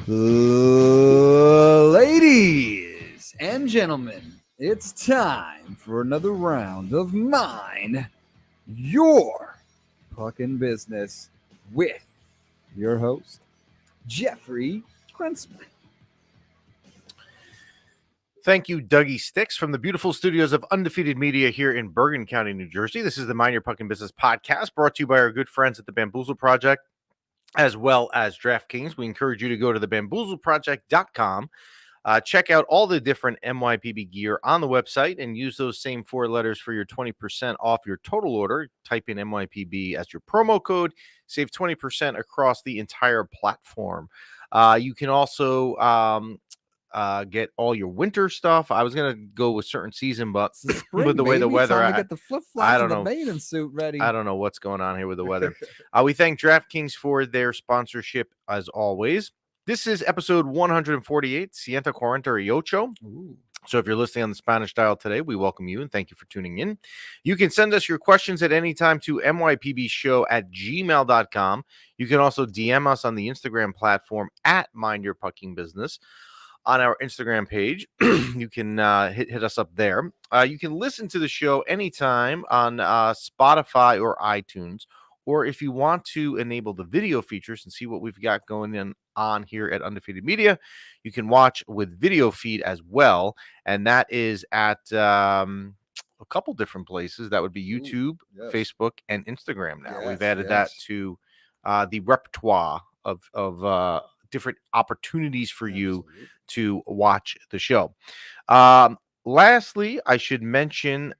Ladies and gentlemen, it's time for another round of Mine Your Puckin' Business with your host, Jeffrey Krensman. Thank you, Dougie Sticks, from the beautiful studios of Undefeated Media here in Bergen County, New Jersey. This is the Mind Your Puckin' Business podcast brought to you by our good friends at the Bamboozle Project, as well as DraftKings. We encourage you to go to the bamboozleproject.com. Check out all the different MYPB gear on the website and use those same four letters for your 20% off your total order. Type in MYPB as your promo code. Save 20% across the entire platform. You can also get all your winter stuff. I was gonna go with certain season, but Spring, with the way the baby. weather, Time to get the flip I flops don't and the know. bathing suit ready. I don't know what's going on here with the weather. We thank DraftKings for their sponsorship as always. This is episode 148, Ciento Ooh. So if you're listening on the Spanish dial today, we welcome you and thank you for tuning in. You can send us your questions at any time to mypbshow@gmail.com. You can also DM us on the Instagram platform at Mind Your Pucking Business. On our Instagram page, you can hit us up there. You can listen to the show anytime on Spotify or iTunes, or if you want to enable the video features and see what we've got going on here at Undefeated Media, you can watch with video feed as well, and that is at a couple different places. That would be YouTube, yes. Facebook, and Instagram. Now we've Yes, added that yes. to the repertoire of different opportunities for you Absolutely. to watch the show. Lastly, I should mention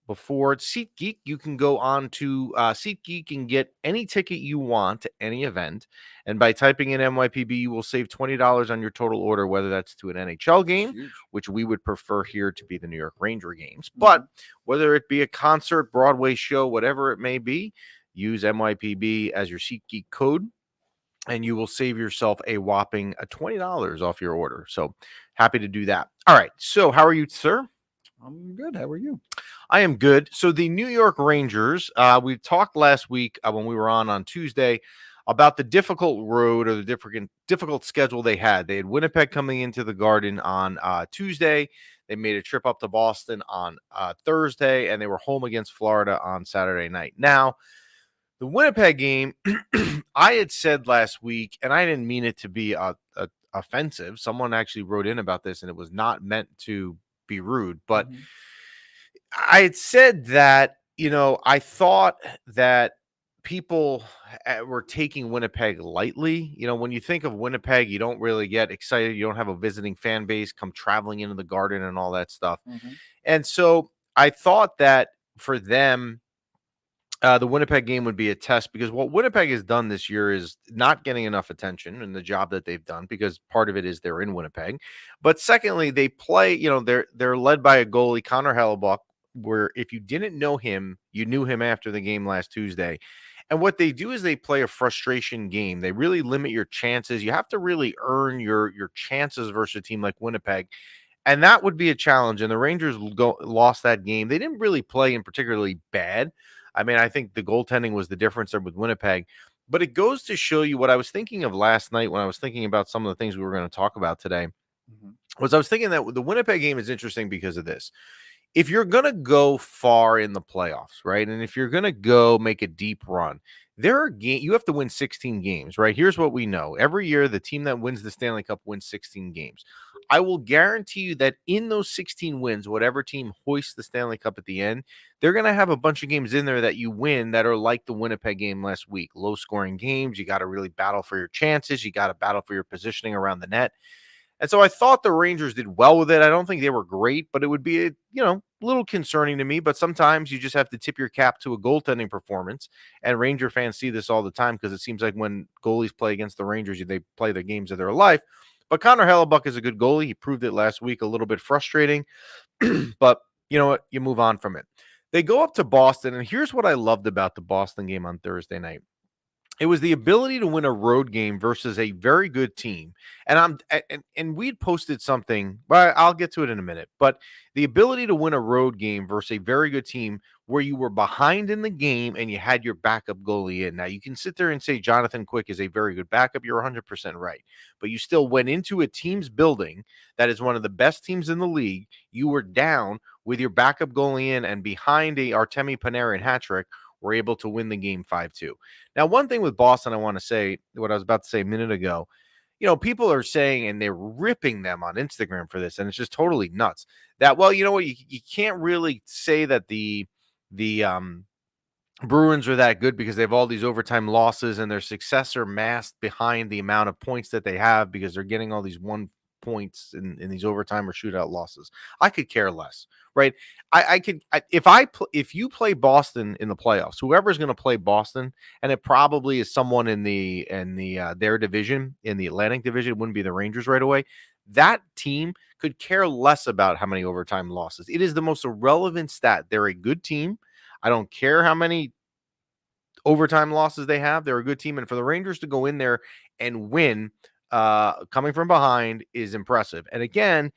before SeatGeek, you can go on to SeatGeek and get any ticket you want to any event. And by typing in MYPB, you will save $20 on your total order, whether that's to an NHL game, Huge. which we would prefer here to be the New York Ranger games. But whether it be a concert, Broadway show, whatever it may be, use MYPB as your SeatGeek code, and you will save yourself a whopping $20 off your order. So happy to do that. All right. So how are you, sir? I'm good. How are you? I am good. So the New York Rangers, we talked last week when we were on Tuesday about the difficult road or the difficult schedule they had. They had Winnipeg coming into the Garden on Tuesday. They made a trip up to Boston on Thursday, and they were home against Florida on Saturday night. Now, the Winnipeg game, I had said last week, and I didn't mean it to be offensive. Someone actually wrote in about this, and it was not meant to be rude. But I had said that, I thought that people were taking Winnipeg lightly. When you think of Winnipeg, you don't really get excited. You don't have a visiting fan base come traveling into the Garden and all that stuff. And so I thought that for them, the Winnipeg game would be a test, because what Winnipeg has done this year is not getting enough attention in the job that they've done, because part of it is they're in Winnipeg. But secondly, they play, they're led by a goalie, Connor Hellebuck, where if you didn't know him, you knew him after the game last Tuesday. And what they do is they play a frustration game. They really limit your chances. You have to really earn your chances versus a team like Winnipeg. And that would be a challenge. And the Rangers lost that game. They didn't really play in particularly bad. I mean, I think the goaltending was the difference there with Winnipeg. But it goes to show you what I was thinking of last night when I was thinking about some of the things we were going to talk about today. Was I was thinking that the Winnipeg game is interesting because of this. If you're going to go far in the playoffs, right, and if you're going to go make a deep run, you have to win 16 games, right? Here's what we know. Every year, the team that wins the Stanley Cup wins 16 games. I will guarantee you that in those 16 wins, whatever team hoists the Stanley Cup at the end, they're going to have a bunch of games in there that you win that are like the Winnipeg game last week. Low-scoring games. You got to really battle for your chances. You got to battle for your positioning around the net. And so I thought the Rangers did well with it. I don't think they were great, but it would be, a little concerning to me. But sometimes you just have to tip your cap to a goaltending performance. And Ranger fans see this all the time, because it seems like when goalies play against the Rangers, they play the games of their life. But Connor Hellebuck is a good goalie. He proved it last week. A little bit frustrating, but you know what? You move on from it. They go up to Boston, and here's what I loved about the Boston game on Thursday night. It was the ability to win a road game versus a very good team. And we'd posted something, but I'll get to it in a minute. But the ability to win a road game versus a very good team where you were behind in the game and you had your backup goalie in. Now you can sit there and say Jonathan Quick is a very good backup. You're 100% right. But you still went into a team's building that is one of the best teams in the league. You were down with your backup goalie in and behind a Artemi Panarin hat trick, were able to win the game 5-2. Now, one thing with Boston, I want to say what I was about to say a minute ago. People are saying, and they're ripping them on Instagram for this, and it's just totally nuts. That, well, you know what, you can't really say that the Bruins are that good because they have all these overtime losses and their success are masked behind the amount of points that they have because they're getting all these 1 points in these overtime or shootout losses. I could care less, right? If you play Boston in the playoffs, whoever's going to play Boston, and it probably is someone in the their division, in the Atlantic division, it wouldn't be the Rangers right away. That team could care less about how many overtime losses. It is the most irrelevant stat. They're a good team. I don't care how many overtime losses they have. They're a good team. And for the Rangers to go in there and win coming from behind is impressive. And again,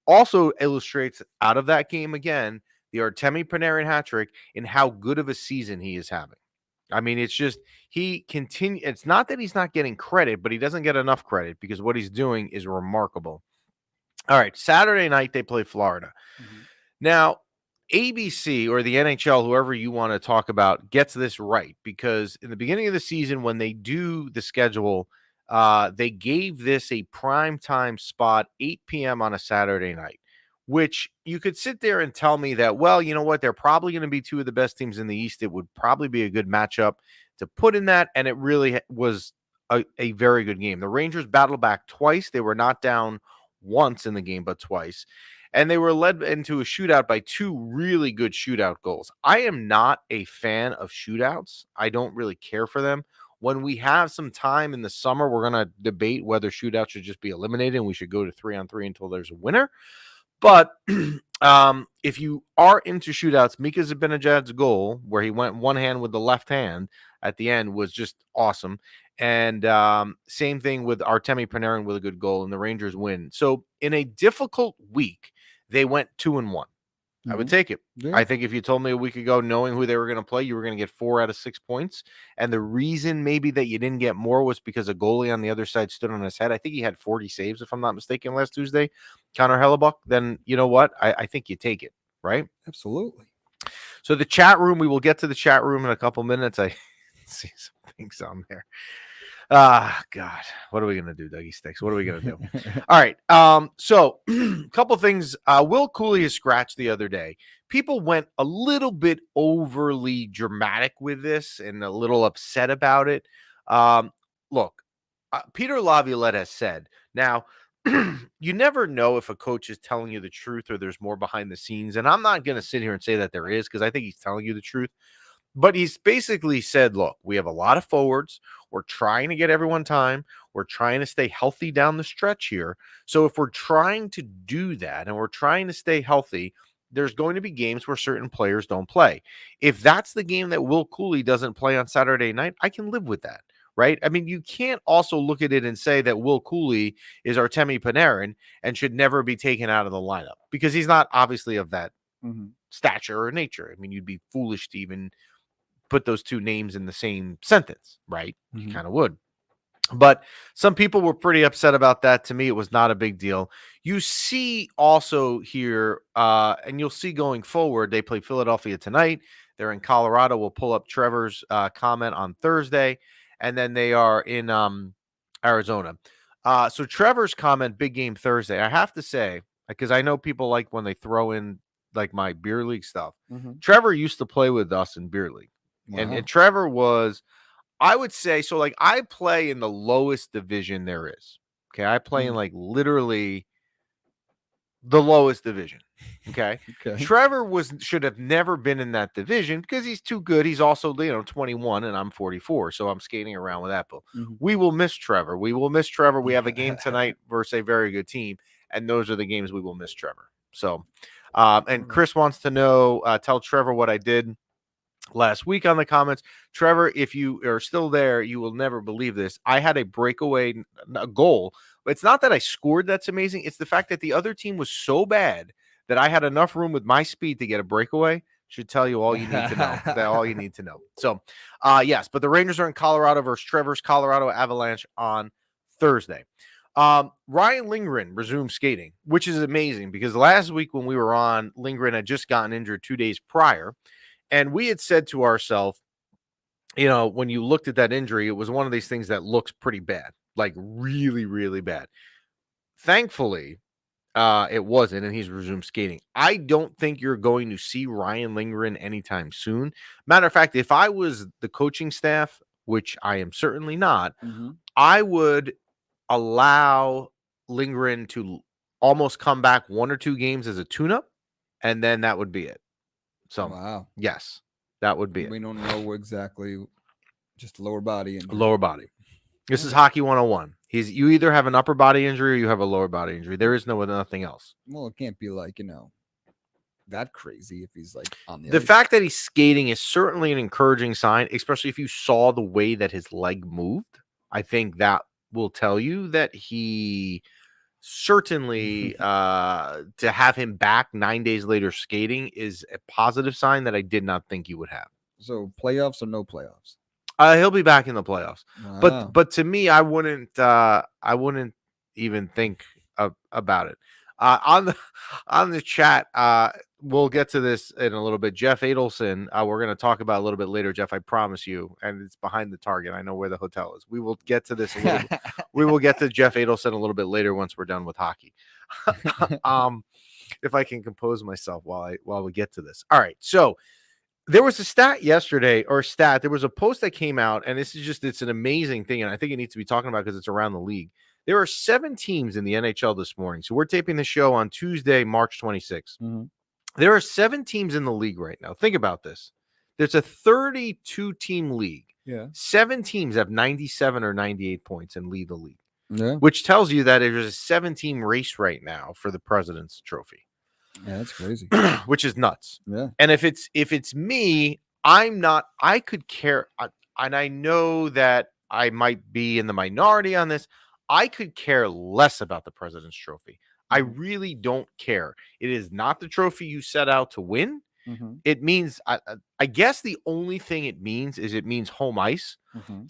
also illustrates out of that game again, the Artemi Panarin hat trick and how good of a season he is having. I mean, it's just it's not that he's not getting credit, but he doesn't get enough credit because what he's doing is remarkable. All right, Saturday night they play Florida. Mhm. Now, ABC or the NHL, whoever you want to talk about, gets this right because in the beginning of the season, when they do the schedule, they gave this a prime time spot, 8 p.m. on a Saturday night, which you could sit there and tell me that, well, you know what, they're probably going to be two of the best teams in the East. It would probably be a good matchup to put in that. And it really was a very good game. The Rangers battled back twice. They were not down once in the game, but twice. And they were led into a shootout by two really good shootout goals. I am not a fan of shootouts. I don't really care for them. When we have some time in the summer, we're going to debate whether shootouts should just be eliminated and we should go to 3-on-3 until there's a winner. But if you are into shootouts, Mika Zibanejad's goal, where he went one hand with the left hand at the end, was just awesome. And same thing with Artemi Panarin with a good goal, and the Rangers win. So in a difficult week, they went 2-1. I would take it. Yeah. I think if you told me a week ago, knowing who they were going to play, you were going to get 4 out of 6 points. And the reason maybe that you didn't get more was because a goalie on the other side stood on his head. I think he had 40 saves, if I'm not mistaken, last Tuesday, Connor Hellebuck. Then you know what? I think you take it, right? Absolutely. So the chat room, we will get to the chat room in a couple minutes. I see some things on there. God, what are we gonna do, Dougie Sticks? What are we gonna do? All right. So a couple things. Will Cooley has scratched the other day. People went a little bit overly dramatic with this and a little upset about it. Look, Peter Laviolette has said now. You never know if a coach is telling you the truth or there's more behind the scenes. And I'm not going to sit here and say that there is because I think he's telling you the truth. But he's basically said, look, we have a lot of forwards. We're trying to get everyone time. We're trying to stay healthy down the stretch here. So if we're trying to do that and we're trying to stay healthy, there's going to be games where certain players don't play. If that's the game that Will Cooley doesn't play on Saturday night, I can live with that, right? I mean, you can't also look at it and say that Will Cooley is Artemi Panarin and should never be taken out of the lineup because he's not obviously of that stature or nature. I mean, you'd be foolish to even put those two names in the same sentence, right? You kind of would. But some people were pretty upset about that. To me, it was not a big deal. You see also here, and you'll see going forward, they play Philadelphia tonight. They're in Colorado. We'll pull up Trevor's comment on Thursday, and then they are in Arizona. So Trevor's comment, big game Thursday. I have to say, because I know people like when they throw in like my beer league stuff. Trevor used to play with us in beer league. Wow. And Trevor was, I would say, so like I play in the lowest division there is. Okay. I play in like literally the lowest division. Okay. Okay. Trevor should have never been in that division because he's too good. He's also, 21 and I'm 44. So I'm skating around with Apple. We will miss Trevor. We will miss Trevor. We have a game tonight versus a very good team. And those are the games we will miss Trevor. So, and Chris wants to know, tell Trevor what I did. last week on the comments. Trevor, if you are still there, you will never believe this. I had a breakaway a goal. But it's not that I scored that's amazing. It's the fact that the other team was so bad that I had enough room with my speed to get a breakaway. Should tell you all you need to know. That all you need to know. So, yes, but the Rangers are in Colorado versus Trevor's Colorado Avalanche on Thursday. Ryan Lindgren resumed skating, which is amazing because last week when we were on, Lindgren had just gotten injured 2 days prior. And we had said to ourselves, when you looked at that injury, it was one of these things that looks pretty bad, like really, really bad. Thankfully, it wasn't, and he's resumed skating. I don't think you're going to see Ryan Lindgren anytime soon. Matter of fact, if I was the coaching staff, which I am certainly not, I would allow Lindgren to almost come back 1 or 2 games as a tune-up, and then that would be it. So, wow. Yes, that would be We it. don't know exactly, just lower body injury. Lower body. This is hockey 101. You either have an upper body injury or you have a lower body injury. There is nothing else. Well, it can't be like, that crazy if he's like on the The ice. fact that he's skating is certainly an encouraging sign, especially if you saw the way that his leg moved. I think that will tell you that he certainly to have him back 9 days later skating is a positive sign that I did not think you would have. So playoffs or no playoffs? He'll be back in the playoffs. Wow. But to me, I wouldn't even think about it. On the chat, we'll get to this in a little bit. Jeff Adelson, we're going to talk about a little bit later, Jeff, I promise you, and it's behind the target. I know where the hotel is. We will get to this a little bit. We will get to Jeff Adelson a little bit later once we're done with hockey. If I can compose myself while we get to this. All right. So there was a stat yesterday, there was a post that came out, and it's an amazing thing, and I think it needs to be talking about because it's around the league. There are 7 teams in the NHL this morning. So we're taping the show on Tuesday, March 26th. There are 7 teams in the league right now. Think about this. There's a 32-team league. Yeah. 7 teams have 97 or 98 points and lead the league. Yeah. Which tells you that there's a 7-team race right now for the President's Trophy. Yeah, that's crazy. Which is nuts. Yeah. And if it's me, I could care. And I know that I might be in the minority on this. I could care less about the President's Trophy. I really don't care. It is not the trophy you set out to win. It means, I guess the only thing it means home ice.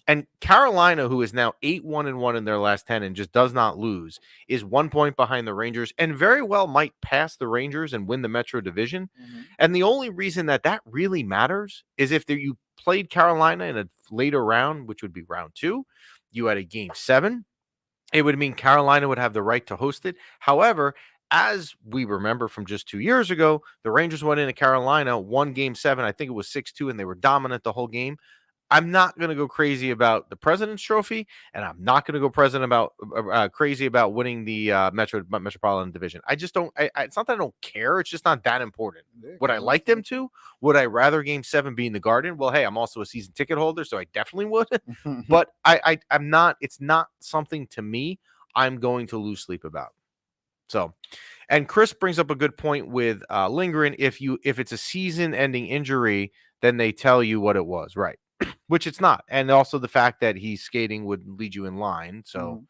And Carolina, who is now 8-1-1 in their last 10 and just does not lose, is 1 point behind the Rangers and very well might pass the Rangers and win the Metro Division. And the only reason that really matters is if you played Carolina in a later round, which would be round 2, you had a game 7. It would mean Carolina would have the right to host it. However, as we remember from just 2 years ago, the Rangers went into Carolina, won game 7. I think it was 6-2, and they were dominant the whole game. I'm not going to go crazy about the President's Trophy, and I'm not going to go crazy about winning the Metropolitan Division. I just don't. It's not that I don't care. It's just not that important. Would I like them to? Would I rather Game 7 be in the Garden? Well, hey, I'm also a season ticket holder, so I definitely would. But I'm not. It's not something to me I'm going to lose sleep about. So, and Chris brings up a good point with Lindgren. If it's a season-ending injury, then they tell you what it was, right? Which it's not. And also the fact that he's skating would lead you in line. So,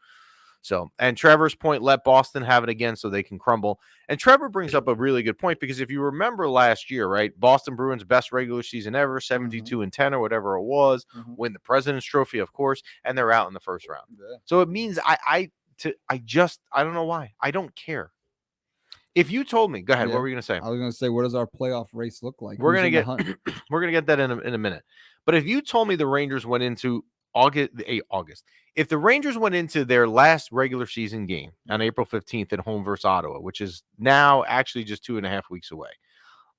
and Trevor's point, let Boston have it again so they can crumble. And Trevor brings up a really good point because if you remember last year, right, Boston Bruins best regular season ever, 72-10 or whatever it was, win the President's Trophy, of course, and they're out in the first round. Yeah. So it means I don't know why. I don't care. If you told me, go ahead. What were you going to say? I was going to say, what does our playoff race look like? We're going to get that in a minute. But if you told me the Rangers went into August, if the Rangers went into their last regular season game on April 15th at home versus Ottawa, which is now actually just 2.5 weeks away,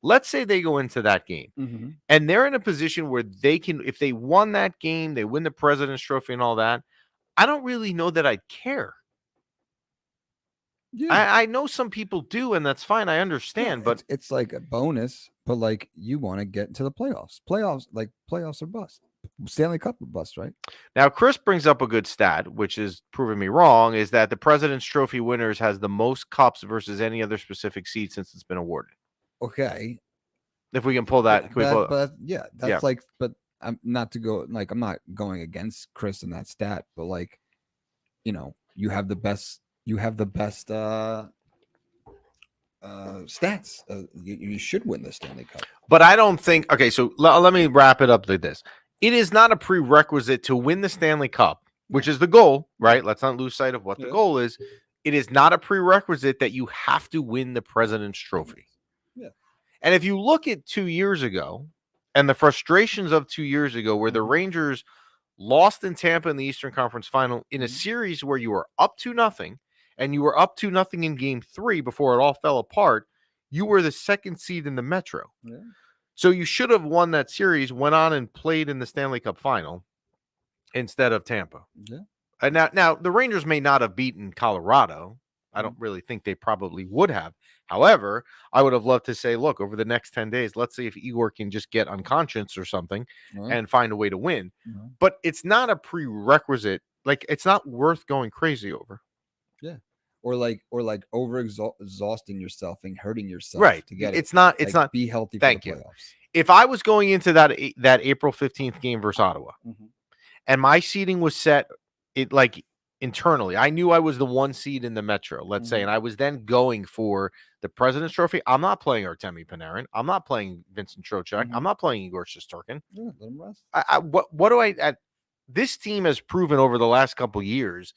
let's say they go into that game and they're in a position where they can, if they won that game, they win the President's Trophy and all that, I don't really know that I'd care. Yeah. I know some people do, and that's fine. I understand, but it's like a bonus. But like, you want to get into the playoffs. Playoffs are bust. Stanley Cup are bust, right? Now, Chris brings up a good stat, which is proving me wrong, is that the President's Trophy winners has the most cups versus any other specific seed since it's been awarded. Okay. If we can pull that, can we pull? Yeah, Yeah, that's like, but I'm not to go like I'm not going against Chris in that stat, but like, you have the best stats. You should win the Stanley Cup. but I don't think. Okay, so let me wrap it up like this. It is not a prerequisite to win the Stanley Cup, which is the goal, right? Let's not lose sight of what the goal is. It is not a prerequisite that you have to win the President's Trophy. Yeah. And if you look at 2 years ago and the frustrations of 2 years ago, where the Rangers lost in Tampa in the Eastern Conference Final in a series where you were up 2-0, and you were up 2-0 in Game 3 before it all fell apart, you were the second seed in the Metro. Yeah. So you should have won that series, went on and played in the Stanley Cup Final instead of Tampa. Yeah. And now the Rangers may not have beaten Colorado. I don't really think they probably would have. However, I would have loved to say, look, over the next 10 days, let's see if Igor can just get unconscious or something and find a way to win. But it's not a prerequisite. Like, it's not worth going crazy over. Yeah. Or like over exhausting yourself and hurting yourself Right. to get it. It's not. It's not. Be healthy for Thank the you. playoffs. If I was going into that April 15th game versus Ottawa, and my seeding was set, it like internally, I knew I was the 1 seed in the Metro, let's say, and I was then going for the President's Trophy. I'm not playing Artemi Panarin. I'm not playing Vincent Trocheck. I'm not playing Igor Shesterkin. Yeah, let him rest. What do I? This team has proven over the last couple years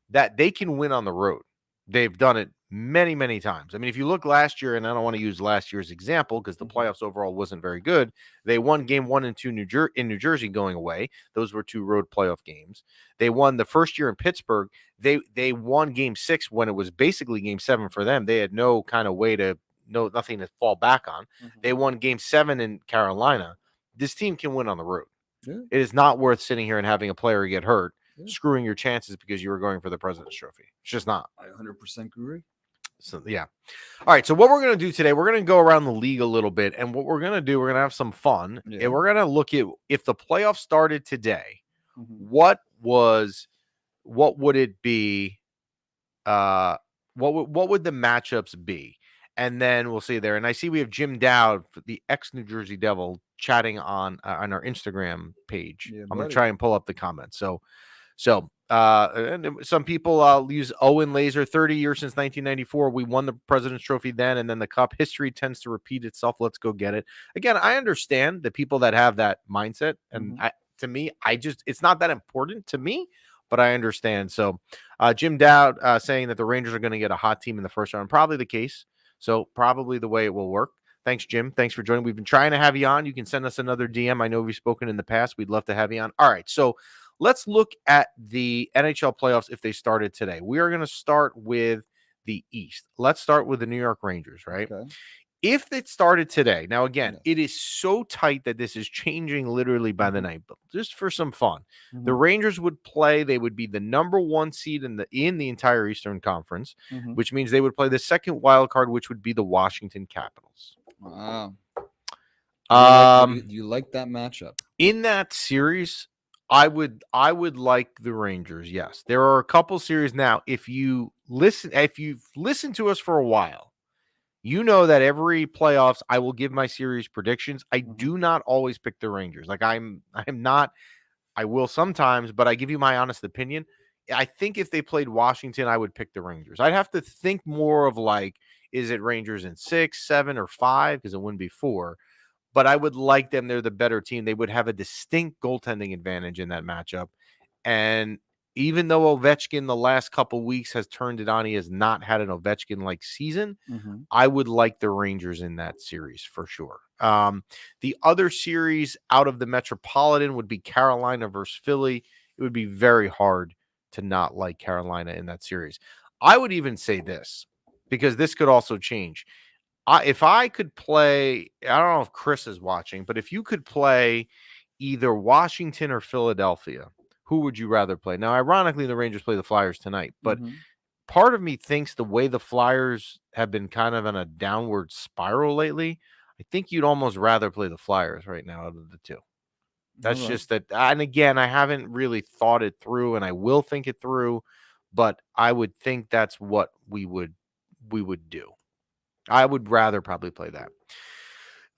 that they can win on the road. They've done it many, many times. I mean, if you look last year, and I don't want to use last year's example because the playoffs overall wasn't very good. They won Game 1 and 2 in New Jersey going away. Those were 2 road playoff games. They won the first year in Pittsburgh. They won Game 6 when it was basically Game 7 for them. They had no kind of way to nothing to fall back on. They won Game 7 in Carolina. This team can win on the road. Yeah. It is not worth sitting here and having a player get hurt, screwing your chances because you were going for the President's Trophy. It's just not. I 100% agree. So, yeah. All right. So what we're going to do today, we're going to go around the league a little bit. And what we're going to do, we're going to have some fun. Yeah. And we're going to look at if the playoffs started today, what would it be? What would the matchups be? And then we'll see there. And I see we have Jim Dowd, the ex-New Jersey Devil, chatting on our Instagram page. Yeah, I'm going buddy. to try and pull up the comments. So and some people use Owen Laser, 30 years since 1994. We won the President's Trophy then, and then the Cup. History tends to repeat itself. Let's go get it. Again, I understand the people that have that mindset. And to me, it's not that important to me, but I understand. So Jim Dowd saying that the Rangers are going to get a hot team in the first round. Probably the case. So probably the way it will work. Thanks, Jim. Thanks for joining. We've been trying to have you on. You can send us another DM. I know we've spoken in the past. We'd love to have you on. All right. So let's look at the NHL playoffs if they started today. We are going to start with the East. Let's start with the New York Rangers, right? Okay. If it started today, now again, it is so tight that this is changing literally by the night, but just for some fun, the Rangers would play. They would be the number 1 seed in the entire Eastern Conference, which means they would play the second wild card, which would be the Washington Capitals. Wow. Do you like that matchup? In that series, I would like the Rangers. Yes, there are a couple series now. If you've listened to us for a while, you know that every playoffs I will give my series predictions. I do not always pick the Rangers. Like I'm not. I will sometimes, but I give you my honest opinion. I think if they played Washington, I would pick the Rangers. I'd have to think more of like, is it Rangers in 6, 7, or 5? Because it wouldn't be 4. But I would like them. They're the better team. They would have a distinct goaltending advantage in that matchup. And even though Ovechkin the last couple weeks has turned it on, he has not had an Ovechkin-like season. I would like the Rangers in that series for sure. The other series out of the Metropolitan would be Carolina versus Philly. It would be very hard to not like Carolina in that series. I would even say this, because this could also change. If I could play, I don't know if Chris is watching, but if you could play either Washington or Philadelphia, who would you rather play? Now, ironically, the Rangers play the Flyers tonight, but part of me thinks the way the Flyers have been kind of on a downward spiral lately, I think you'd almost rather play the Flyers right now out of the two. That's just that. And again, I haven't really thought it through, and I will think it through, but I would think that's what we would do. I would rather probably play that.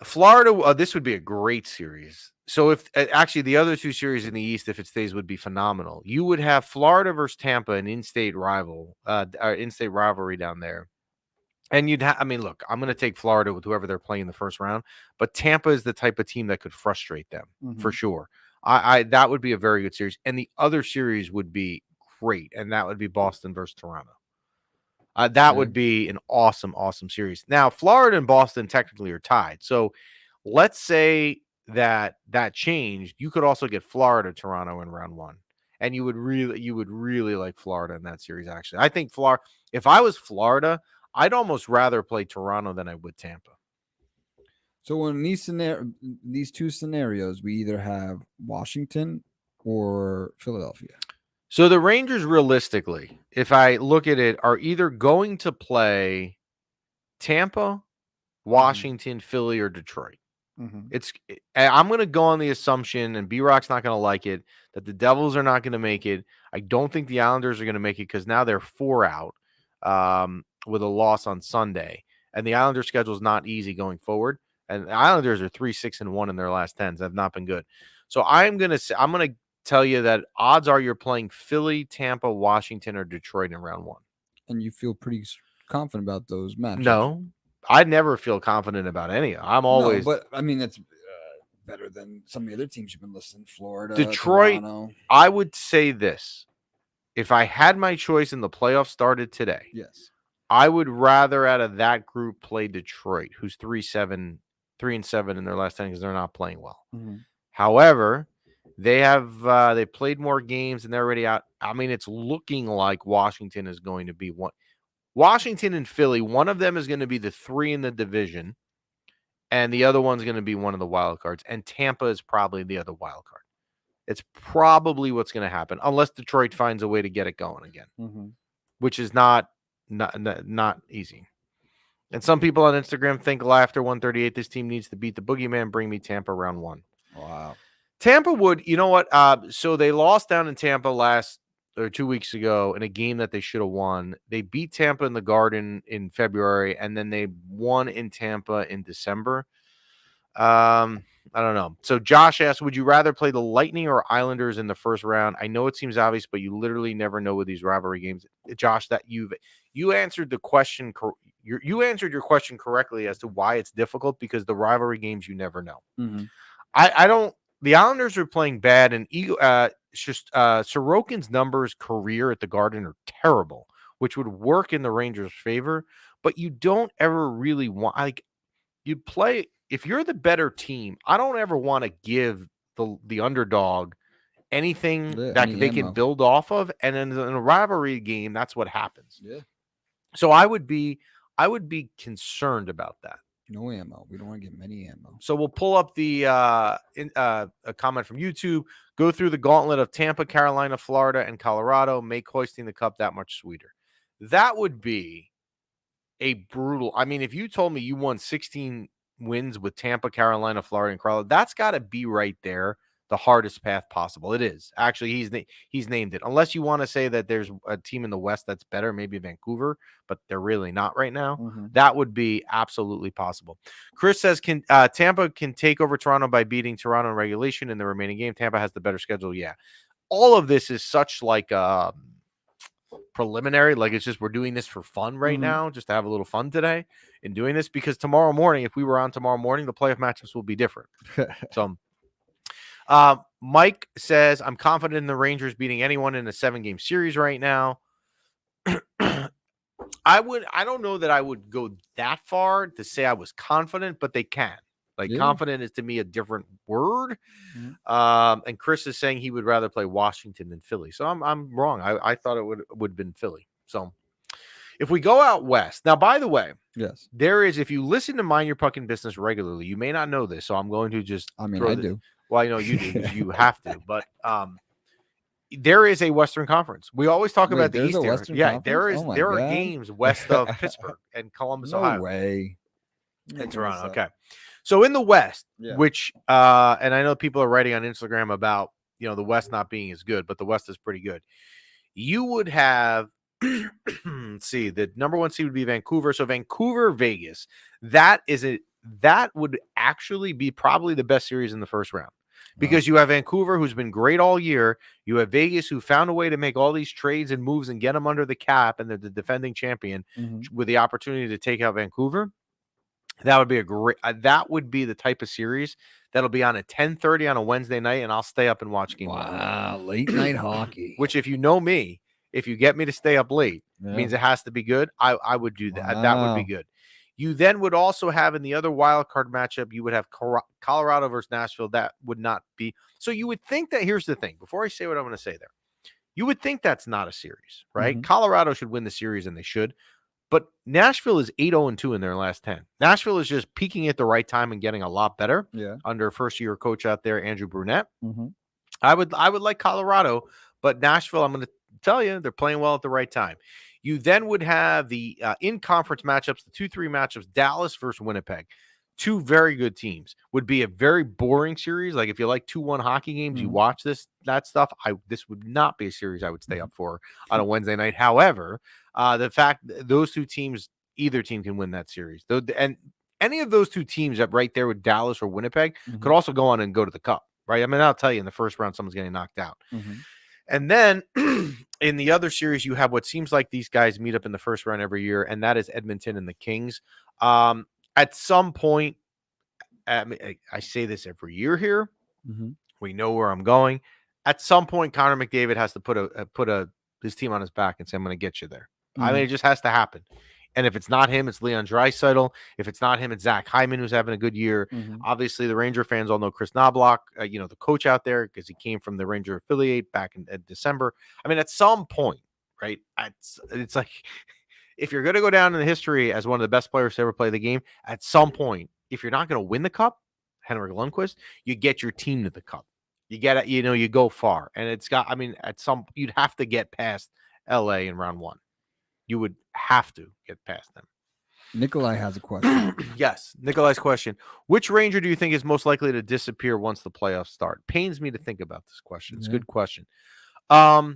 Florida, this would be a great series. So if actually the other two series in the East, if it stays, would be phenomenal. You would have Florida versus Tampa, an in-state in-state rivalry down there. And I mean, look, I'm going to take Florida with whoever they're playing in the first round, but Tampa is the type of team that could frustrate them for sure. That would be a very good series. And the other series would be great, and that would be Boston versus Toronto. That would be an awesome, awesome series. Now, Florida and Boston technically are tied. So let's say that changed. You could also get Florida, Toronto in round one. And you would really like Florida in that series, actually. I think Florida, if I was Florida, I'd almost rather play Toronto than I would Tampa. So in these two scenarios, we either have Washington or Philadelphia. So the Rangers, realistically, if I look at it, are either going to play Tampa, Washington, Philly, or Detroit. I'm going to go on the assumption, and B-Rock's not going to like it, that the Devils are not going to make it. I don't think the Islanders are going to make it because now they're 4 out with a loss on Sunday, and the Islanders' schedule is not easy going forward. And the Islanders are 3-6-1 in their last 10s. Have not been good. So I'm going to tell you that odds are you're playing Philly, Tampa, Washington, or Detroit in round one. And you feel pretty confident about those matches? No, I never feel confident about any. I'm always. No, but I mean, that's better than some of the other teams you've been listing. Florida, Detroit. Toronto. I would say this: if I had my choice and the playoffs started today, yes, I would rather out of that group play Detroit, who's 3-7 in their last 10 because they're not playing well. However, they played more games and they're already out. I mean, it's looking like Washington is going to be one. Washington and Philly, one of them is going to be the 3 in the division, and the other one's going to be one of the wild cards. And Tampa is probably the other wild card. It's probably what's going to happen, unless Detroit finds a way to get it going again, which is not easy. And some people on Instagram think after 138, this team needs to beat the boogeyman. Bring me Tampa round one. Wow. Tampa would, you know what? So they lost down in Tampa 2 weeks ago in a game that they should have won. They beat Tampa in the Garden in February, and then they won in Tampa in December. I don't know. So Josh asked, would you rather play the Lightning or Islanders in the first round? I know it seems obvious, but you literally never know with these rivalry games. Josh, that you answered the question. You answered your question correctly as to why it's difficult, because the rivalry games you never know. I don't. The Islanders are playing bad, and Sorokin's numbers career at the Garden are terrible, which would work in the Rangers' favor. But you don't ever really want you play if you're the better team. I don't ever want to give the underdog anything that they can build off of, and then in a rivalry game, that's what happens. Yeah. So I would be concerned about that. No ammo. We don't want to get many ammo. So we'll pull up a comment from YouTube. Go through the gauntlet of Tampa, Carolina, Florida, and Colorado. Make hoisting the cup that much sweeter. That would be a brutal. I mean, if you told me you won 16 wins with Tampa, Carolina, Florida, and Colorado, that's got to be right there the hardest path possible. It is. Actually, he's named it. Unless you want to say that there's a team in the West that's better, maybe Vancouver, but they're really not right now. That would be absolutely possible. Chris says, Tampa can take over Toronto by beating Toronto in regulation in the remaining game. Tampa has the better schedule. Yeah. All of this is such like preliminary. Like, it's just we're doing this for fun right now, just to have a little fun today in doing this, because tomorrow morning, if we were on tomorrow morning, the playoff matchups will be different. So Mike says, I'm confident in the Rangers beating anyone in a 7-game series right now. I don't know that I would go that far to say I was confident, but they can. Confident is to me a different word. And Chris is saying he would rather play Washington than Philly. So I'm wrong. I thought it would have been Philly. So if we go out west, now, by the way, yes, there is, if you listen to Mind Your Pucking Business regularly, you may not know this. So I'm going to just, I do. Well, I know you do because you have to, but there is a Western Conference. We always talk about the Eastern. Yeah, Conference? There are games west of Pittsburgh and Columbus, Ohio. No way. And Toronto. Okay. So in the West, which and I know people are writing on Instagram about, the West not being as good, but the West is pretty good. You would have let's see, the number 1 seed would be Vancouver. So Vancouver, Vegas, that is that would actually be probably the best series in the first round. Wow. Because you have Vancouver, who's been great all year. You have Vegas, who found a way to make all these trades and moves and get them under the cap, and they're the defending champion with the opportunity to take out Vancouver. That would be a great. That would be the type of series that'll be on at 10:30 on a Wednesday night, and I'll stay up and watch game one. Wow, late night hockey. Which, if you know me, if you get me to stay up late, Yeah. means it has to be good. I would do that. That would be Wow. good. You then would also have in the other wild card matchup, you would have Colorado versus Nashville. That would not be. So you would think that, here's the thing, before I say what I'm going to say there, you would think that's not a series, right? Mhm. Colorado should win the series, and they should. But Nashville is 8-0-2 in their last 10. Nashville is just peaking at the right time and getting a lot better Yeah. under first-year coach out there, Andrew Brunette. Mm-hmm. I would like Colorado, but Nashville, I'm going to tell you, they're playing well at the right time. You then would have the in-conference matchups, the 2-3 matchups, Dallas versus Winnipeg. Two very good teams. Would be a very boring series. Like, if you like 2-1 hockey games, you watch that stuff. This would not be a series I would stay up for on a Wednesday night. However, the fact that those two teams, either team can win that series. And any of those two teams that right there with Dallas or Winnipeg could also go on and go to the Cup, right? I mean, I'll tell you, in the first round, someone's getting knocked out. And then in the other series, you have what seems like these guys meet up in the first round every year, and that is Edmonton and the Kings. At some point, I say this every year here. We know where I'm going. At some point, Connor McDavid has to put his team on his back and say, "I'm going to get you there." I mean, it just has to happen. And if it's not him, it's Leon Draisaitl. If it's not him, it's Zach Hyman, who's having a good year. Obviously, the Ranger fans all know Chris Knobloch, the coach out there, because he came from the Ranger affiliate back in December. I mean, at some point, right? It's like, if you're going to go down in the history as one of the best players to ever play the game, at some point, if you're not going to win the Cup, Henrik Lundqvist, you get your team to the Cup. You get it, you go far. And it's got, I mean, you'd have to get past LA in round one. You would have to get past them. Nikolai has a question. Yes, Nikolai's question. Which Ranger do you think is most likely to disappear once the playoffs start? Pains me to think about this question. It's a good question. Well,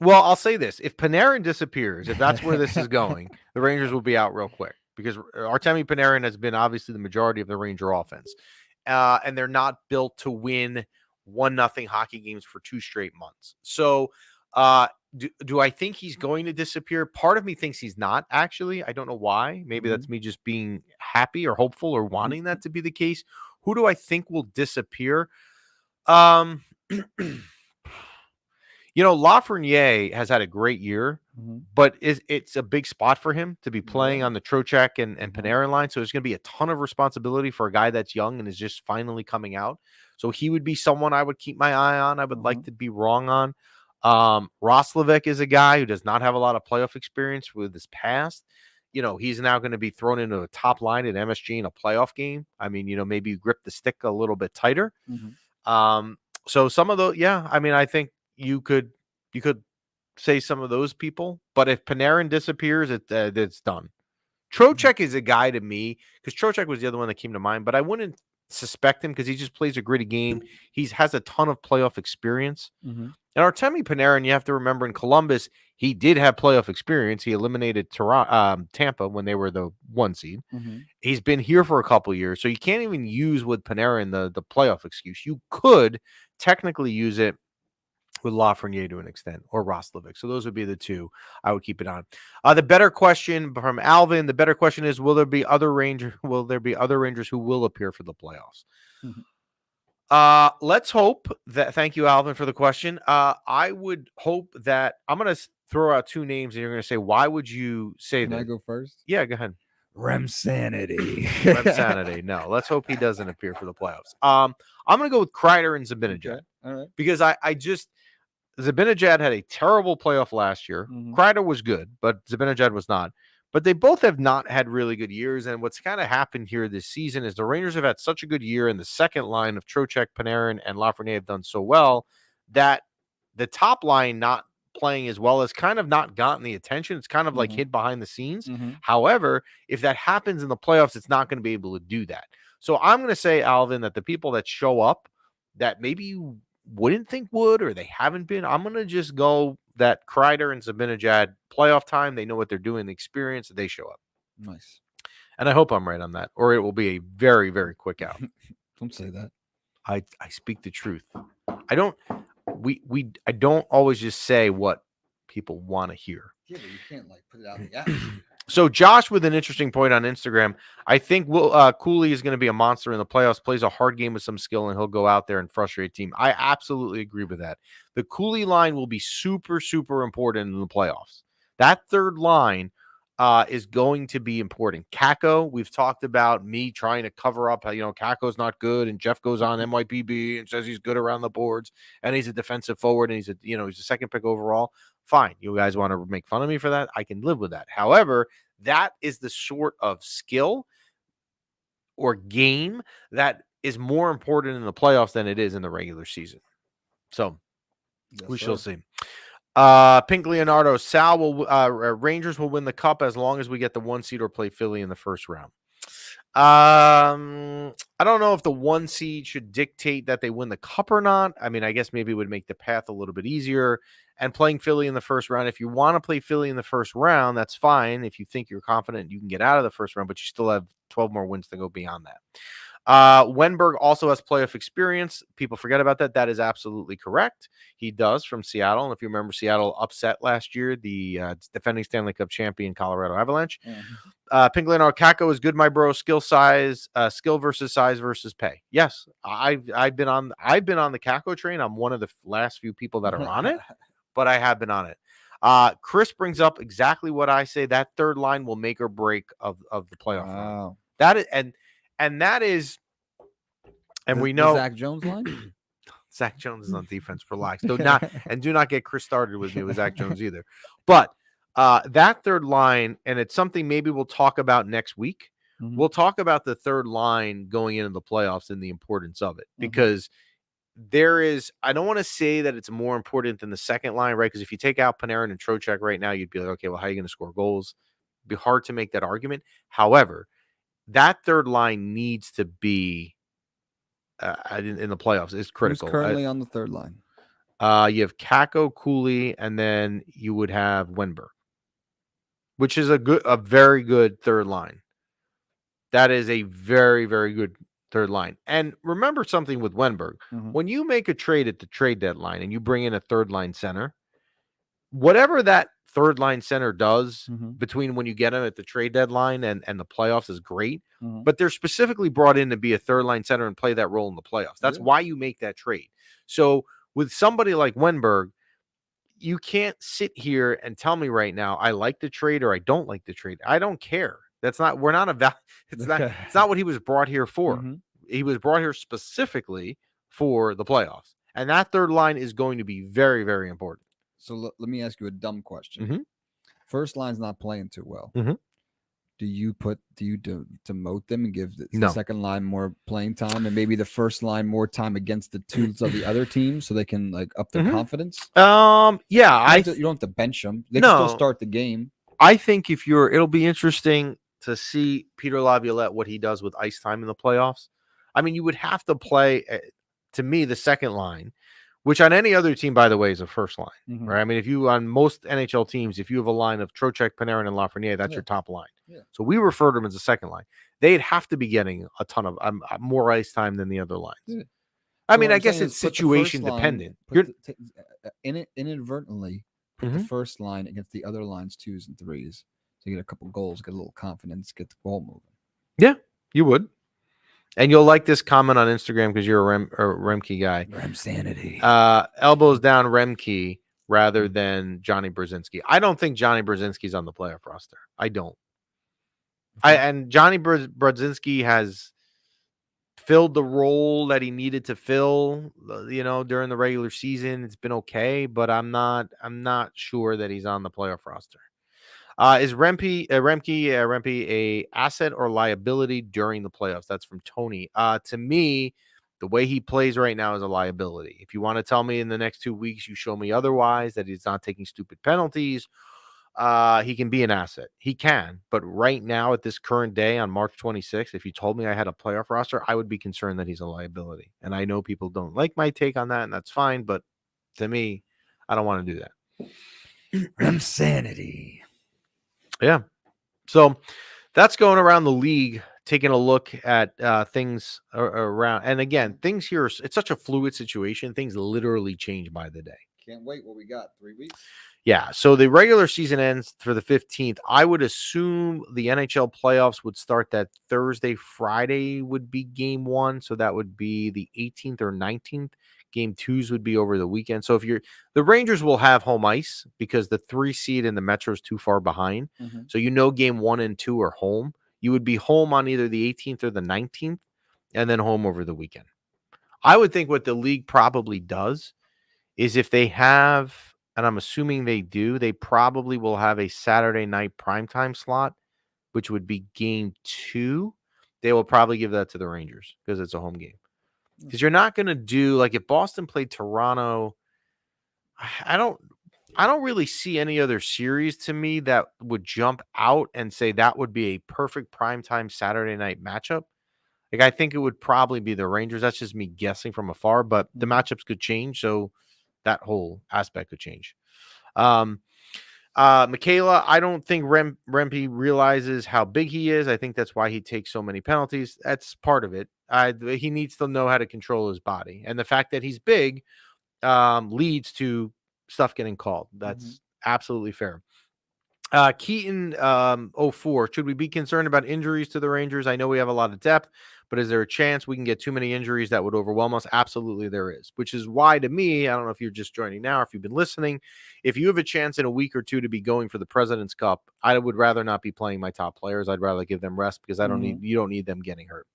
I'll say this. If Panarin disappears, if that's where this is going, the Rangers will be out real quick, because Artemi Panarin has been obviously the majority of the Ranger offense. And they're not built to win 1-0 hockey games for 2 straight months. So do I think he's going to disappear? Part of me thinks he's not, actually. I don't know why. Maybe that's me just being happy or hopeful or wanting that to be the case. Who do I think will disappear? Lafreniere has had a great year, but it's a big spot for him to be playing on the Trocheck and Panarin line. So there's going to be a ton of responsibility for a guy that's young and is just finally coming out. So he would be someone I would keep my eye on. I would like to be wrong on. Roslovic is a guy who does not have a lot of playoff experience with his past. He's now going to be thrown into a top line at MSG in a playoff game. I mean, maybe you grip the stick a little bit tighter. So some of those, I mean, I think you could say some of those people, but if Panarin disappears, it's done. Trocheck is a guy to me, because Trocheck was the other one that came to mind, but I wouldn't suspect him because he just plays a gritty game. He has a ton of playoff experience. And Artemi Panarin, you have to remember, in Columbus, he did have playoff experience. He eliminated Tampa when they were the 1 seed. He's been here for a couple years, so you can't even use with Panarin the playoff excuse. You could technically use it with Lafreniere to an extent, or Roslovic. So those would be the two I would keep it on. The better question from Alvin. The better question is: Will there be other Rangers who will appear for the playoffs? Let's hope that. Thank you, Alvin, for the question. I would hope that. I'm going to throw out 2 names, and you're going to say, why would you say that? Can I go first? Yeah, go ahead. Remsanity. Remsanity. No, let's hope he doesn't appear for the playoffs. I'm going to go with Kreider and Zibanejad. Okay. All right. Because Zibanejad had a terrible playoff last year. Kreider was good, but Zibanejad was not. But they both have not had really good years. And what's kind of happened here this season is the Rangers have had such a good year, and the second line of Trocheck, Panarin, and Lafreniere have done so well that the top line not playing as well has kind of not gotten the attention. It's kind of like hid behind the scenes. However, if that happens in the playoffs, it's not going to be able to do that. So I'm going to say, Alvin, that the people that show up that maybe you wouldn't think would, or they haven't been, I'm going to just go that Kreider and Zibanejad, playoff time, they know what they're doing, the experience, they show up. Nice. And I hope I'm right on that, or it will be a very, very quick out. Don't say that. I speak the truth. I don't I don't always just say what people want to hear. Yeah, but you can't like put it out in the atmosphere. So Josh with an interesting point on Instagram. I think Cooley is going to be a monster in the playoffs, plays a hard game with some skill, and he'll go out there and frustrate team. I absolutely agree with that. The Cooley line will be super, super important in the playoffs. That third line is going to be important. Kako, we've talked about me trying to cover up, Kako's not good, and Jeff goes on MYPB and says he's good around the boards, and he's a defensive forward, and he's a second pick overall. Fine. You guys want to make fun of me for that? I can live with that. However, that is the sort of skill or game that is more important in the playoffs than it is in the regular season. So we shall see. Pink Leonardo, Rangers will win the cup as long as we get the 1 seed or play Philly in the first round. I don't know if the 1 seed should dictate that they win the cup or not. I mean, I guess maybe it would make the path a little bit easier. And playing Philly in the first round, if you want to play Philly in the first round, that's fine. If you think you're confident you can get out of the first round, but you still have 12 more wins to go beyond that. Wenberg also has playoff experience. People forget about that. That is absolutely correct. He does from Seattle. And if you remember, Seattle upset last year, the defending Stanley Cup champion Colorado Avalanche. Pink Leonardo, Kako is good, my bro. Skill versus size versus pay. Yes, I've been on the Kako train. I'm one of the last few people that are on it, but I have been on it. Chris brings up exactly what I say. That third line will make or break of the playoff run. That is, and that is, and we know Zach Jones line. Zach Jones is on defense. Relax. Do not get Chris started with me with Zach Jones either. But that third line, and it's something maybe we'll talk about next week. Mm-hmm. We'll talk about the third line going into the playoffs and the importance of it, because there is, I don't want to say that it's more important than the second line, right? Because if you take out Panarin and Trocheck right now, you'd be like, okay, well, how are you going to score goals? It'd be hard to make that argument. However, that third line needs to be in the playoffs. It's critical. Who's currently on the third line? You have Kako, Cooley, and then you would have Wenberg, which is a very good third line. That is a very, very good third line. And remember something with Wenberg. When you make a trade at the trade deadline and you bring in a third line center, whatever that third line center does between when you get him at the trade deadline and the playoffs is great. But they're specifically brought in to be a third line center and play that role in the playoffs. That's why you make that trade. So with somebody like Wenberg, you can't sit here and tell me right now, I like the trade or I don't like the trade. I don't care. It's not what he was brought here for. He was brought here specifically for the playoffs. And that third line is going to be very, very important. So let me ask you a dumb question. First line's not playing too well. Do you demote them and give the second line more playing time, and maybe the first line more time against the twos of the other team so they can like up their confidence? Yeah, you don't have to bench them. They can still start the game. I think it'll be interesting to see Peter Laviolette, what he does with ice time in the playoffs. I mean, you would have to play, to me, the second line, which on any other team, by the way, is a first line, right? I mean, if you, on most NHL teams, if you have a line of Trocheck, Panarin, and Lafreniere, that's your top line. So we refer to them as a second line. They'd have to be getting a ton of more ice time than the other lines. I mean, I guess it's situation dependent. Inadvertently put the first line against the other lines, 2s and 3s, to get a couple goals, get a little confidence, get the ball moving. Yeah, you would. And you'll like this comment on Instagram because you're a Remke guy. Rem sanity. Elbows down Remke rather than Johnny Brzezinski. I don't think Johnny Brzezinski's on the playoff roster. I don't. And Johnny Brzezinski has filled the role that he needed to fill, during the regular season. It's been okay, but I'm not sure that he's on the playoff roster. Is Remke a asset or liability during the playoffs? That's from Tony. To me, the way he plays right now is a liability. If you want to tell me in the next 2 weeks, you show me otherwise, that he's not taking stupid penalties, he can be an asset. He can. But right now, at this current day on March 26th, if you told me I had a playoff roster, I would be concerned that he's a liability. And I know people don't like my take on that, and that's fine. But to me, I don't want to do that. Rem sanity. Yeah. So That's going around the league, taking a look at things around. And again, things here, it's such a fluid situation. Things literally change by the day. Can't wait. What we got? 3 weeks? Yeah. So the regular season ends for the 15th. I would assume the NHL playoffs would start that Thursday. Friday would be game 1. So that would be the 18th or 19th. Game 2s would be over the weekend. So the Rangers will have home ice because the 3 seed in the Metro is too far behind. Mm-hmm. So game 1 and 2 are home. You would be home on either the 18th or the 19th and then home over the weekend. I would think what the league probably does is if they have, and I'm assuming they do, they probably will have a Saturday night primetime slot, which would be game 2. They will probably give that to the Rangers because it's a home game. Because you're not going to do, like, if Boston played Toronto, I don't really see any other series to me that would jump out and say that would be a perfect primetime Saturday night matchup. Like, I think it would probably be the Rangers. That's just me guessing from afar, but the matchups could change, so that whole aspect could change. Michaela, I don't think Rempe realizes how big he is. I think that's why he takes so many penalties. That's part of it. He needs to know how to control his body. And the fact that he's big leads to stuff getting called. That's absolutely fair. Keaton 04, should we be concerned about injuries to the Rangers? I know we have a lot of depth, but is there a chance we can get too many injuries that would overwhelm us? Absolutely there is, which is why, to me, I don't know if you're just joining now or if you've been listening, if you have a chance in a week or two to be going for the President's Cup, I would rather not be playing my top players. I'd rather give them rest because you don't need them getting hurt.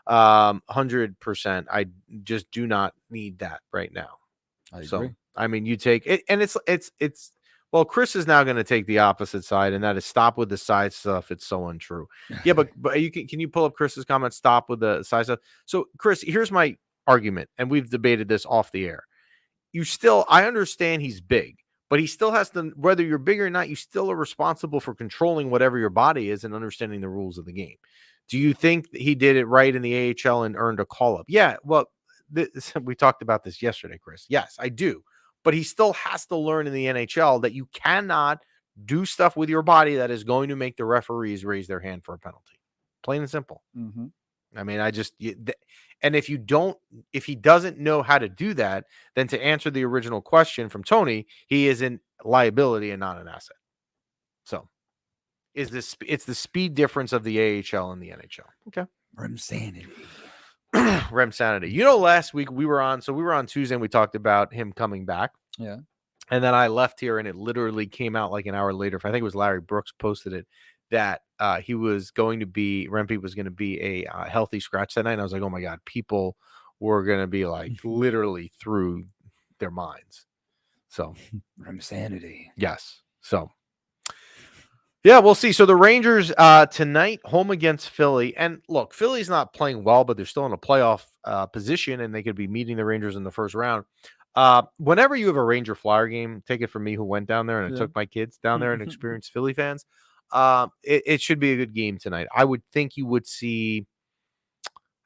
100%. I just do not need that right now. I agree. I mean, you take it, and it's well, Chris is now going to take the opposite side, and that is stop with the side stuff. It's so untrue. Yeah, but can you pull up Chris's comment? Stop with the side stuff. So, Chris, here's my argument, and we've debated this off the air. I understand he's big, but he still has to, whether you're big or not, you still are responsible for controlling whatever your body is and understanding the rules of the game. Do you think he did it right in the AHL and earned a call-up? Yeah, well, we talked about this yesterday, Chris. Yes, I do. But he still has to learn in the NHL that you cannot do stuff with your body that is going to make the referees raise their hand for a penalty. Plain and simple. I mean, and if he doesn't know how to do that, then to answer the original question from Tony, he is a liability and not an asset. So it's the speed difference of the AHL and the NHL. Okay. Remsanity. Remsanity. Last week we were on Tuesday and we talked about him coming back. Yeah. And then I left here and it literally came out like an hour later. I think it was Larry Brooks posted it that Rempe was going to be a healthy scratch that night. And I was like, oh my God, people were going to be like literally through their minds. So Remsanity. Yes. So yeah, we'll see. So the Rangers tonight, home against Philly. And look, Philly's not playing well, but they're still in a playoff position, and they could be meeting the Rangers in the first round. Whenever you have a Ranger Flyer game, take it from me who went down there, and I took my kids down there and experienced Philly fans. It should be a good game tonight. I would think you would see.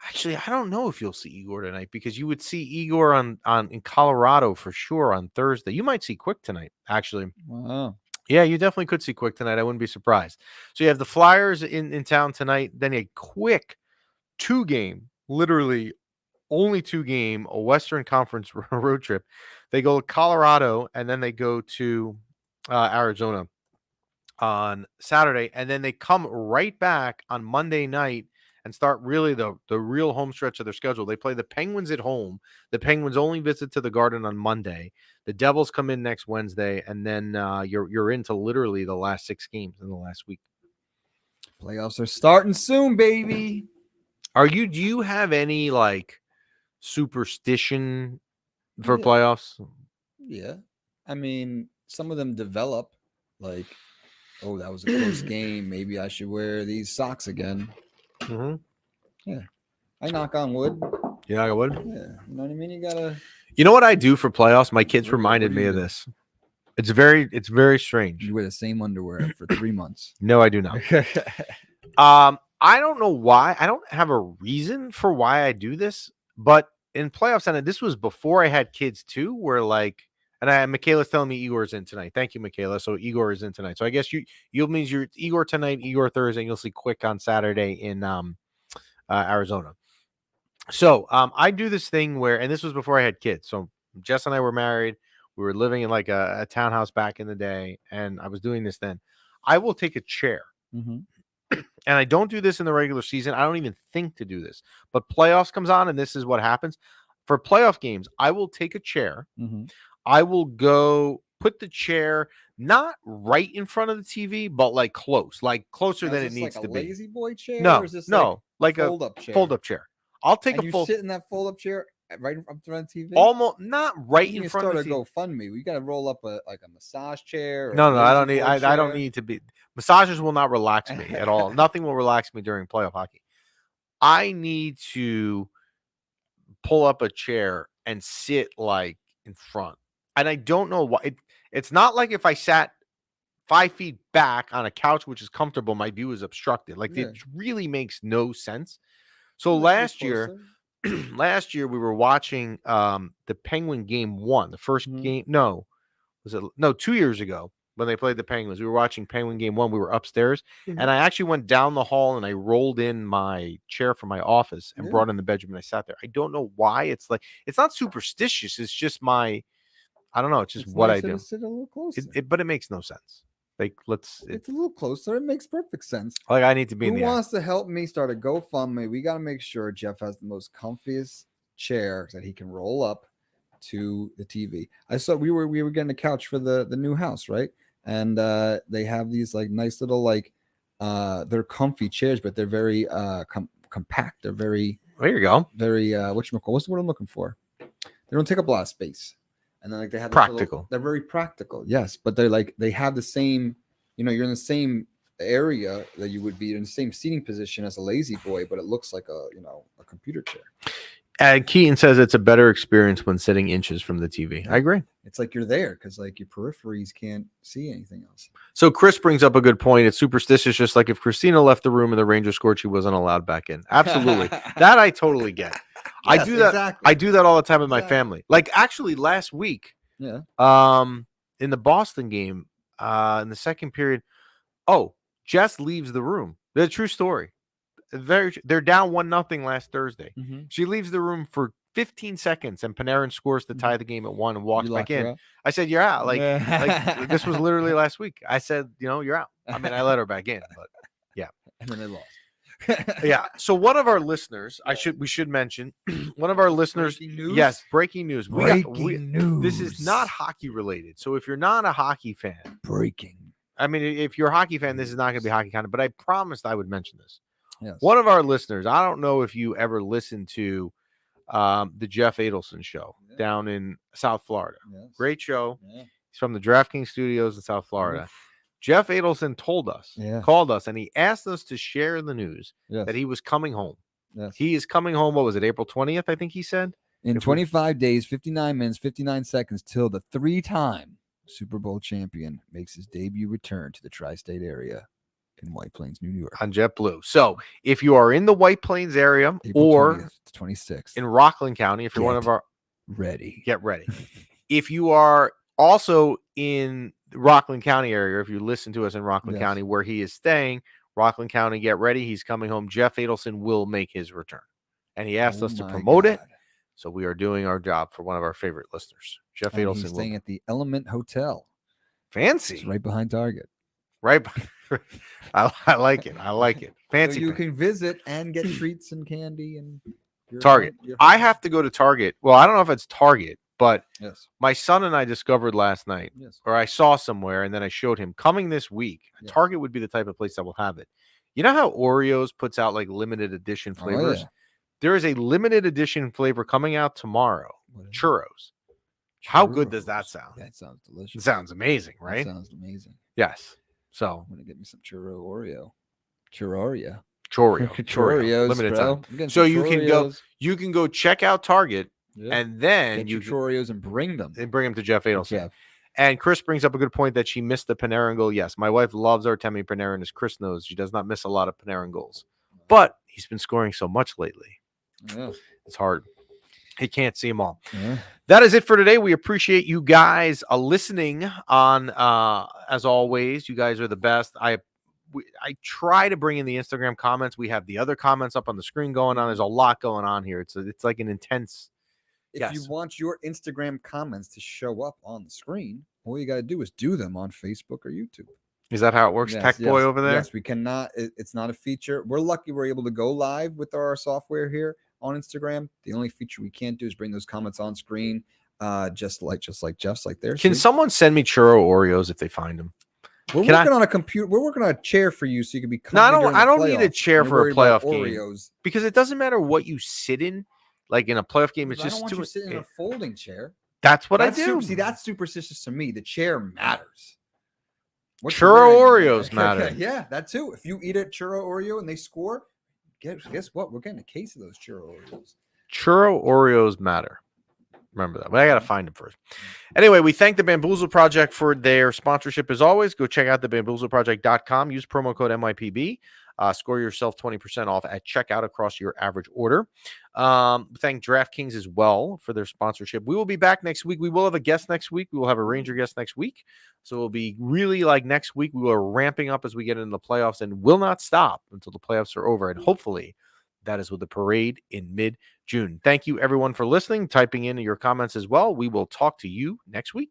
Actually, I don't know if you'll see Igor tonight because you would see Igor in Colorado for sure on Thursday. You might see Quick tonight, actually. Wow. Yeah, you definitely could see Quick tonight. I wouldn't be surprised. So you have the Flyers in town tonight. Then a quick 2-game, literally only 2-game, a Western Conference road trip. They go to Colorado, and then they go to Arizona on Saturday. And then they come right back on Monday night and start really the real home stretch of their schedule. They play the Penguins at home. The Penguins only visit to the Garden on Monday. The Devils come in next Wednesday, and then you're into literally the last 6 games in the last week. Playoffs are starting soon, baby. Do you have any like superstition for playoffs? Yeah. I mean, some of them develop like, oh, that was a close game. Maybe I should wear these socks again. Yeah. I knock on wood. You knock on wood? Yeah. You know what I mean? You gotta. You know what I do for playoffs? My kids reminded me of this. It's very strange. You wear the same underwear for 3 months. No, I do not. I don't know why. I don't have a reason for why I do this, but in playoffs, and this was before I had kids too, where like And Michaela's telling me Igor's in tonight. Thank you, Michaela. So Igor is in tonight. So I guess you'll means you're Igor tonight, Igor Thursday, and you'll see Quick on Saturday in Arizona. So I do this thing where, and this was before I had kids. So Jess and I were married. We were living in like a townhouse back in the day, and I was doing this then. I will take a chair. Mm-hmm. And I don't do this in the regular season. I don't even think to do this. But playoffs comes on, and this is what happens. For playoff games, I will take a chair. Mm-hmm. I will go put the chair not right in front of the TV, but like close, like closer than it needs like to a be. lazy boy chair? No, or is this like a fold-up chair? Fold-up chair. I'll take and a you fold. sit in that fold-up chair right in front of the TV. Almost not right you in front of the TV. Start a GoFundMe. We got to roll up a massage chair. Or no, I don't need. I don't need to be. Massagers will not relax me at all. Nothing will relax me during playoff hockey. I need to pull up a chair and sit like in front. And I don't know why. It's not like if I sat 5 feet back on a couch, which is comfortable, my view is obstructed. Like it really makes no sense. So last year we were watching the Penguin game 1, the first game. No, 2 years ago when they played the Penguins. We were watching Penguin game 1. We were upstairs, and I actually went down the hall and I rolled in my chair from my office and brought in the bedroom and I sat there. I don't know why. It's not superstitious. It's just I don't know. It's just what I do. To sit a little closer. But it makes no sense. Like it's a little closer. It makes perfect sense. Like I need to be in the. Who wants to help me start a GoFundMe? We got to make sure Jeff has the most comfiest chair that he can roll up to the TV. I saw we were getting a couch for the new house, right? And they have these like nice little they're comfy chairs, but they're very compact. They're very. There you go. Very what's the word I'm looking for? They don't take up a lot of space. And then they have practical. They're very practical, yes, but they have the same, you're in the same area that you would be in the same seating position as a lazy boy, but it looks like a computer chair. Keaton says it's a better experience when sitting inches from the TV. I agree. It's like you're there because like your peripheries can't see anything else. So Chris brings up a good point. It's superstitious, just like if Christina left the room and the Rangers scored, she wasn't allowed back in. Absolutely, that I totally get. Yes, I do that. Exactly. I do that all the time with my family. Like actually last week, in the Boston game, in the second period, Jess leaves the room. The true story. They're down 1-0 last Thursday. Mm-hmm. She leaves the room for 15 seconds, and Panarin scores to tie the game at 1 and walks back in. I said, "You're out." Like this was literally last week. I said, "You're out." I mean, I let her back in, but yeah. And then they lost. Yeah. So one of our listeners, we should mention, one of our listeners. Breaking news? Yes, breaking news. News. This is not hockey related. So if you're not a hockey fan, breaking. I mean, if you're a hockey fan, this is not going to be hockey content. But I promised I would mention this. Yes. One of our listeners, I don't know if you ever listened to the Jeff Adelson show down in South Florida. Yes. Great show. Yeah. He's from the DraftKings studios in South Florida. Oof. Jeff Adelson called us, and he asked us to share the news that he was coming home. Yes. He is coming home. What was it, April 20th, I think he said? In 25 days, 59 minutes, 59 seconds, till the 3-time Super Bowl champion makes his debut return to the tri-state area in White Plains, New York. On JetBlue. So if you are in the White Plains area April or 26th in Rockland County, if you're one of our... Get ready. If you are also in the Rockland County area, if you listen to us in Rockland County where he is staying, Rockland County, get ready. He's coming home. Jeff Adelson will make his return. And he asked us to promote it. So we are doing our job for one of our favorite listeners. Jeff Adelson. He's staying at the Element Hotel. Fancy. It's right behind Target. Right. I like it. I like it. Fancy. So you can visit and get treats and candy and Target. I have to go to Target. Well, I don't know if it's Target, but my son and I discovered last night, or I saw somewhere, and then I showed him coming this week. Target would be the type of place that will have it. You know how Oreos puts out like limited edition flavors? There is a limited edition flavor coming out tomorrow. Churros. How good does that sound? That sounds delicious. It sounds amazing, right? That sounds amazing. Yes. So I'm gonna get me some churro Oreo. Churro. Churrios, limited time. So you can go check out Target, and then get your Churrios and bring them to Jeff Adelson. And Chris brings up a good point that she missed the Panarin goal. Yes, my wife loves Artemi Panarin, as Chris knows. She does not miss a lot of Panarin goals, but he's been scoring so much lately. Yeah. It's hard. He can't see them all. Yeah. That is it for today. We appreciate you guys listening on. As always, you guys are the best. I try to bring in the Instagram comments. We have the other comments up on the screen going on. There's a lot going on here. It's like an intense. If you want your Instagram comments to show up on the screen, all you got to do is do them on Facebook or YouTube. Is that how it works? Yes, Boy over there? Yes, we cannot. It's not a feature. We're lucky we're able to go live with our software here on Instagram. The only feature we can't do is bring those comments on screen, just like Jeff's, like there. Can someone send me churro Oreos if they find them? We're working on a computer. We're working on a chair for you so you can be. No, I don't need a chair for a playoff game Oreos. Because it doesn't matter what you sit in. Like in a playoff game, it's I just don't want you sitting in a folding chair. That's what I do. See, that's superstitious to me. The chair matters. Churro Oreos matter. Yeah, that too. If you eat a churro Oreo and they score, guess what? We're getting a case of those churro Oreos. Churro Oreos matter. Remember that. But I got to find them first. Anyway, we thank the Bamboozle Project for their sponsorship as always. Go check out thebamboozleproject.com. Use promo code MYPB. Score yourself 20% off at checkout across your average order. Thank DraftKings as well for their sponsorship. We will be back next week. We will have a guest next week. We will have a Ranger guest next week. So it'll be really like next week. We are ramping up as we get into the playoffs and will not stop until the playoffs are over. And hopefully that is with the parade in mid-June. Thank you, everyone, for listening, typing in your comments as well. We will talk to you next week.